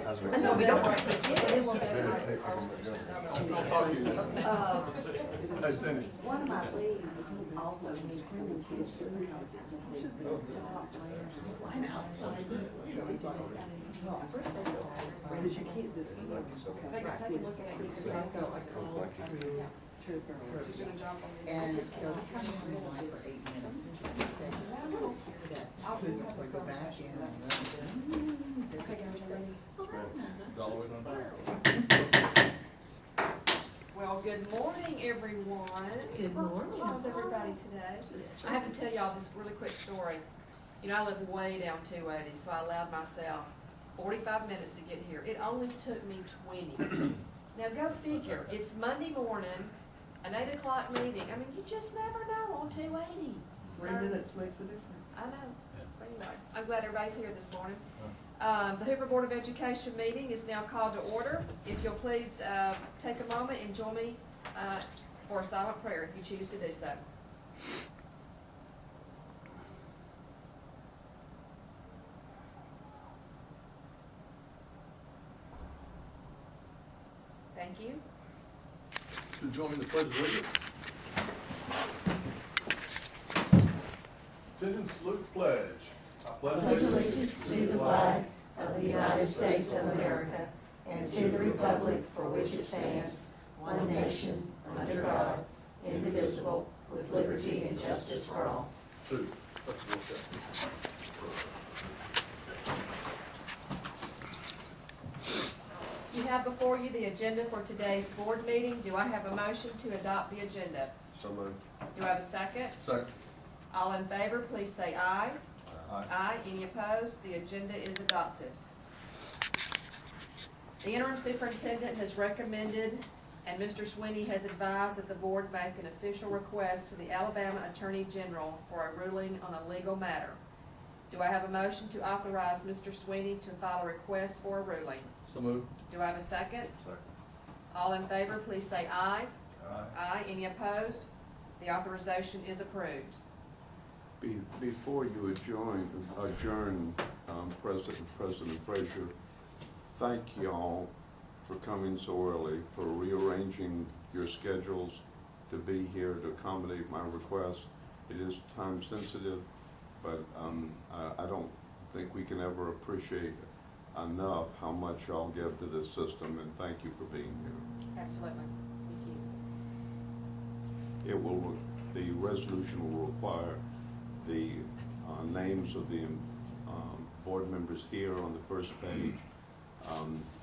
No, we don't. Don't talk to you. Hey, Cindy. One of my leaves also needs some attention because it's because you can't just look. They can look at you. So I called Trooper, and so we come on the line for 8 minutes. So I go back in and Well, good morning, everyone. Good morning. How's everybody today? I have to tell y'all this really quick story. You know, I live way down 280, so I allowed myself 45 minutes to get here. It only took me 20. Now go figure, it's Monday morning, an 8 o'clock meeting. I mean, you just never know on 280. 3 minutes makes a difference. I know. Anyway, I'm glad everybody's here this morning. The Hoover Board of Education meeting is now called to order. If you'll please take a moment and join me for a silent prayer if you choose to do so. Thank you. To join me in the pledge of allegiance. Attention, salute, pledge. I Pledge allegiance to the flag of the United States of America and to the republic for which it stands, one nation, under God, indivisible, with liberty and justice for all. Two. Let's look at. You have before you the agenda for today's board meeting. Do I have a motion to adopt the agenda? So moved. Do I have a second? Second. All in favor, please say aye. Aye. Aye. Any opposed? The agenda is adopted. The interim superintendent has recommended, and Mr. Sweeney has advised that the board make an official request to the Alabama Attorney General for a ruling on a legal matter. Do I have a motion to authorize Mr. Sweeney to file a request for a ruling? So moved. Do I have a second? Second. All in favor, please say aye. Aye. Aye. Any opposed? The authorization is approved. Before you adjourn, President Frazier, thank y'all for coming so early, for rearranging your schedules to be here to accommodate my request. It is time sensitive, but I don't think we can ever appreciate enough how much y'all give to this system, and thank you for being here. Absolutely. Thank you. The resolution will require the names of the board members here on the first page,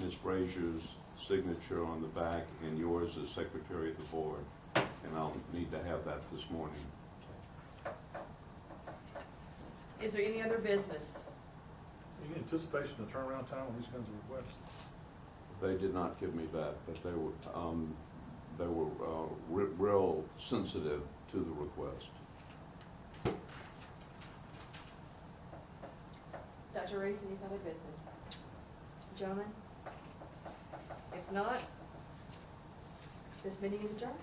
Ms. Frazier's signature on the back, and yours as Secretary of the Board. And I'll need to have that this morning. Is there any other business? Any anticipation of turnaround time on these kinds of requests? They did not give me that, but they were real sensitive to the request. Dr. Reese, any other business? Gentlemen? If not, this meeting is adjourned.